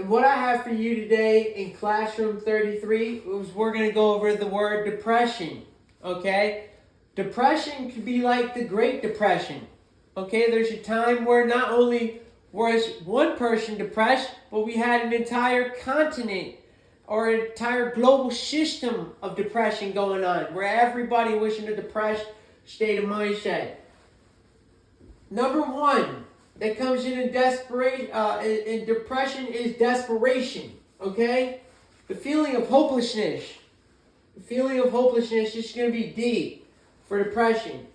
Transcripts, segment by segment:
And what I have for you today in Classroom 33 is we're going to go over the word depression, okay? Depression could be like the Great Depression, okay? There's a time where not only was one person depressed, but we had an entire continent or an entire global system of depression going on, where everybody was in a depressed state of mindset. Number one that comes in desperation, in depression is desperation. Okay, the feeling of hopelessness. The feeling of hopelessness is going to be D for depression.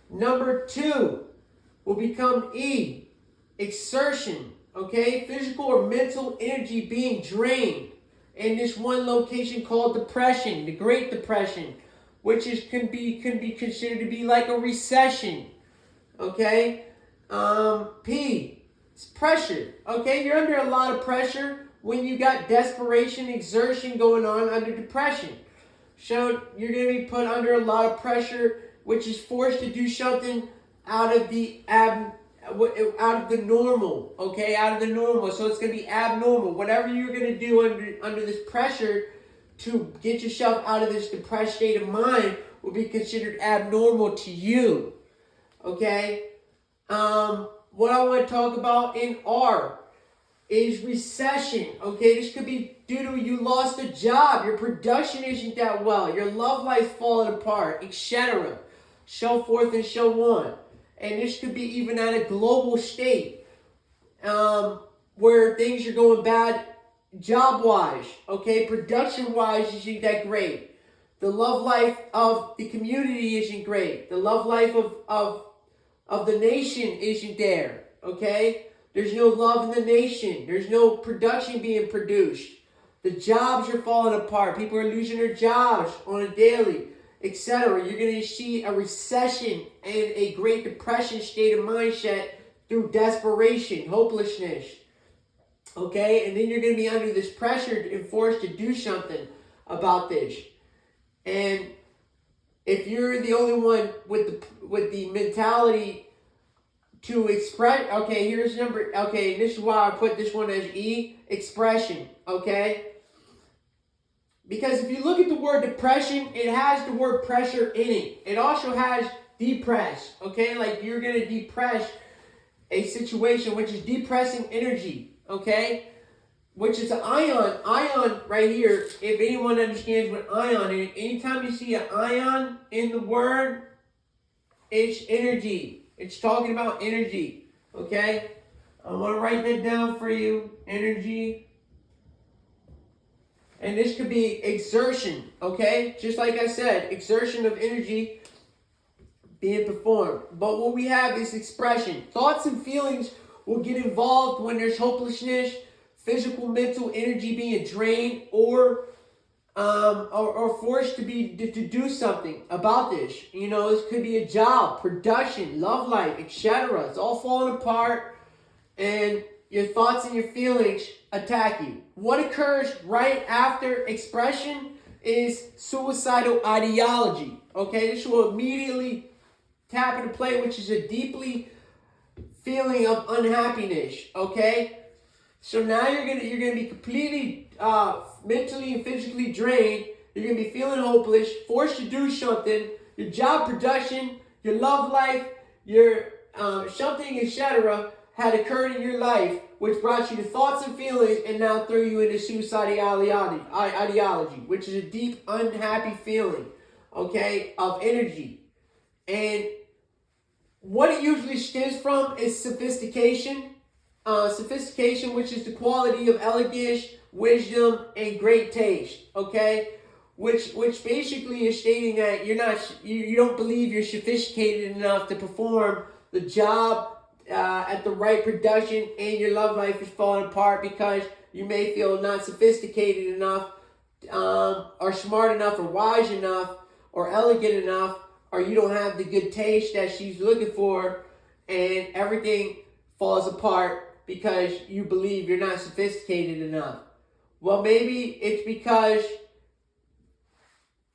Number two will become E, exertion. Okay, physical or mental energy being drained in this one location called depression, the Great Depression, which is can be considered to be like a recession. Okay. P is pressure. Okay, you're under a lot of pressure when you got desperation, exertion going on under depression. So you're going to be put under a lot of pressure, which is forced to do something out of the normal. Okay, out of the normal. So it's going to be abnormal. Whatever you're going to do under this pressure to get yourself out of this depressed state of mind will be considered abnormal to you. Okay. What I want to talk about in R is recession. Okay, this could be due to you lost a job, your production isn't that well, your love life falling apart, etc. So forth and so on. And this could be even at a global state, where things are going bad job-wise. Okay, production-wise isn't that great. The love life of the community isn't great. The love life of the nation isn't there, okay? There's no love in the nation. There's no production being produced. The jobs are falling apart. People are losing their jobs on a daily, etc. You're going to see a recession and a Great Depression state of mindset through desperation, hopelessness, okay? And then you're going to be under this pressure and forced to do something about this. And if you're the only one with the mentality to express, okay, here's number, okay, this is why I put this one as E, expression, okay? Because if you look at the word depression, it has the word pressure in it. It also has depress, okay? Like you're going to depress a situation, which is depressing energy, okay? Which is an ion. Ion right here, if anyone understands what ion is, anytime you see an ion in the word, it's energy. It's talking about energy, okay? I want to write that down for you, energy. And this could be exertion, okay? Just like I said, exertion of energy being performed. But what we have is expression. Thoughts and feelings will get involved when there's hopelessness, physical, mental energy being drained, or forced to do something about this. You know, this could be a job, production, love life, etc. It's all falling apart, and your thoughts and your feelings attack you. What occurs right after expression is suicidal ideology. Okay, this will immediately tap into play, which is a deeply feeling of unhappiness. Okay. So now you're gonna be completely mentally and physically drained. You're gonna be feeling hopeless, forced to do something. Your job, production, your love life, your something, etc. had occurred in your life, which brought you to thoughts and feelings, and now threw you into suicidal ideology, which is a deep, unhappy feeling, okay, of energy. And what it usually stems from is sophistication. Sophistication, which is the quality of elegance, wisdom, and great taste. Okay, which basically is stating that you don't believe you're sophisticated enough to perform the job at the right production, and your love life is falling apart because you may feel not sophisticated enough, or smart enough, or wise enough, or elegant enough, or you don't have the good taste that she's looking for, and everything falls apart because you believe you're not sophisticated enough. Well, maybe it's because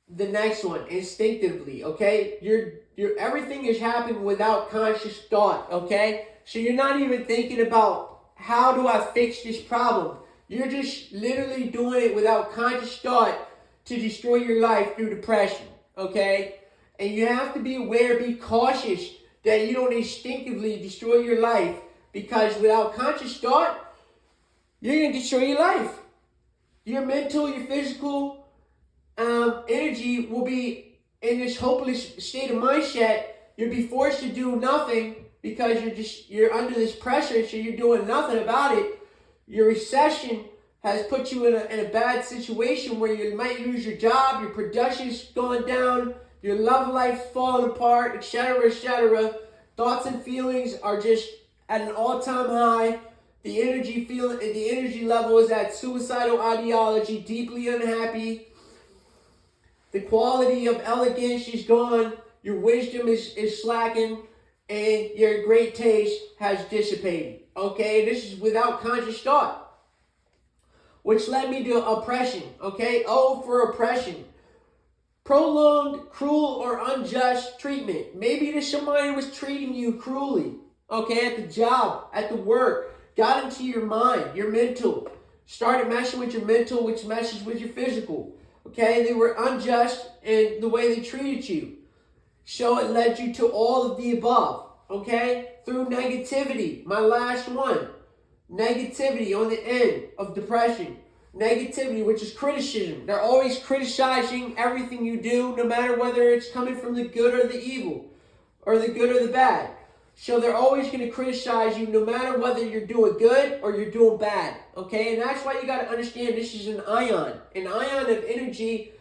the next one, instinctively, okay? Your everything is happening without conscious thought, okay? So you're not even thinking about, how do I fix this problem? You're just literally doing it without conscious thought to destroy your life through depression, okay? And you have to be aware, be cautious that you don't instinctively destroy your life, because without conscious thought, you're going to destroy your life. Your mental, your physical energy will be in this hopeless state of mindset. You'll be forced to do nothing because you're under this pressure, so you're doing nothing about it. Your recession has put you in a bad situation where you might lose your job, your production's going down, your love life's falling apart, etc., etc. Thoughts and feelings are just at an all-time high. The energy level is at suicidal ideology, deeply unhappy. The quality of elegance is gone. Your wisdom is slacking, and your great taste has dissipated. Okay, this is without conscious thought, which led me to oppression. Okay, O for oppression. Prolonged, cruel, or unjust treatment. Maybe there's somebody who was treating you cruelly. Okay, at the job, at the work, got into your mind, your mental, started messing with your mental, which messes with your physical. Okay, they were unjust in the way they treated you. So it led you to all of the above. Okay, through negativity. My last one, negativity on the end of depression. Negativity, which is criticism. They're always criticizing everything you do, no matter whether it's coming from the good or the evil, or the good or the bad. So they're always going to criticize you, no matter whether you're doing good or you're doing bad. Okay, and that's why you got to understand this is an ion of energy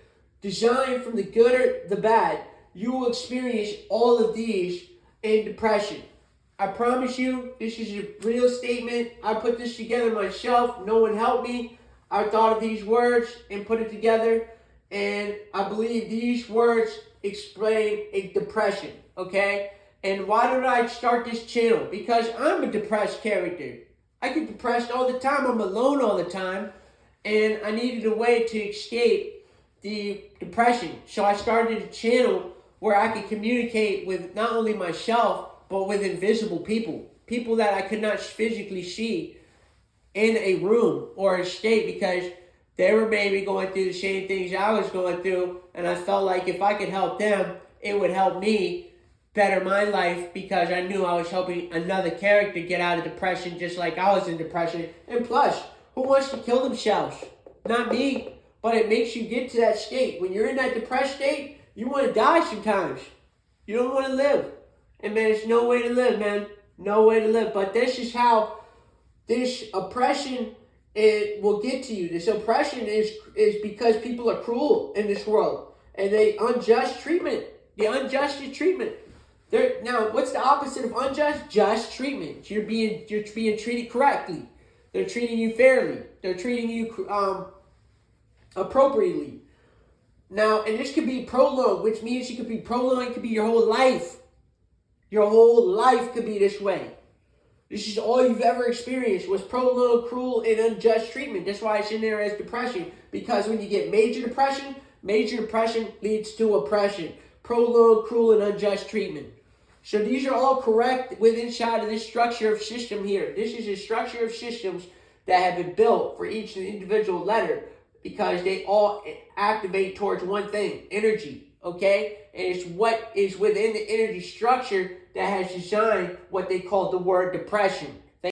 designed from the good or the bad. You will experience all of these in depression. I promise you, this is a real statement. I put this together myself. No one helped me. I thought of these words and put it together, and I believe these words explain a depression, okay? And why did I start this channel? Because I'm a depressed character. I get depressed all the time. I'm alone all the time, and I needed a way to escape the depression. So I started a channel where I could communicate with not only myself, but with invisible people. People that I could not physically see in a room or a state, because they were maybe going through the same things I was going through, and I felt like if I could help them, it would help me better my life, because I knew I was helping another character get out of depression just like I was in depression. And plus, who wants to kill themselves? Not me, but it makes you get to that state. When you're in that depressed state, you want to die sometimes. You don't want to live. And man, there's no way to live, man. No way to live. But this is how this oppression, it will get to you. This oppression is because people are cruel in this world, and they unjust treatment. The unjust treatment. Now, what's the opposite of unjust? Just treatment. You're being treated correctly. They're treating you fairly. They're treating you appropriately. Now, and this could be prolonged, which means it could be prolonged. It could be your whole life. Your whole life could be this way. This is all you've ever experienced was prolonged, cruel, and unjust treatment. That's why it's in there as depression. Because when you get major depression leads to oppression. Prolonged, cruel, and unjust treatment. So these are all correct within inside of this structure of system here. This is a structure of systems that have been built for each individual letter, because they all activate towards one thing, energy, okay? And it's what is within the energy structure that has designed what they call the word depression.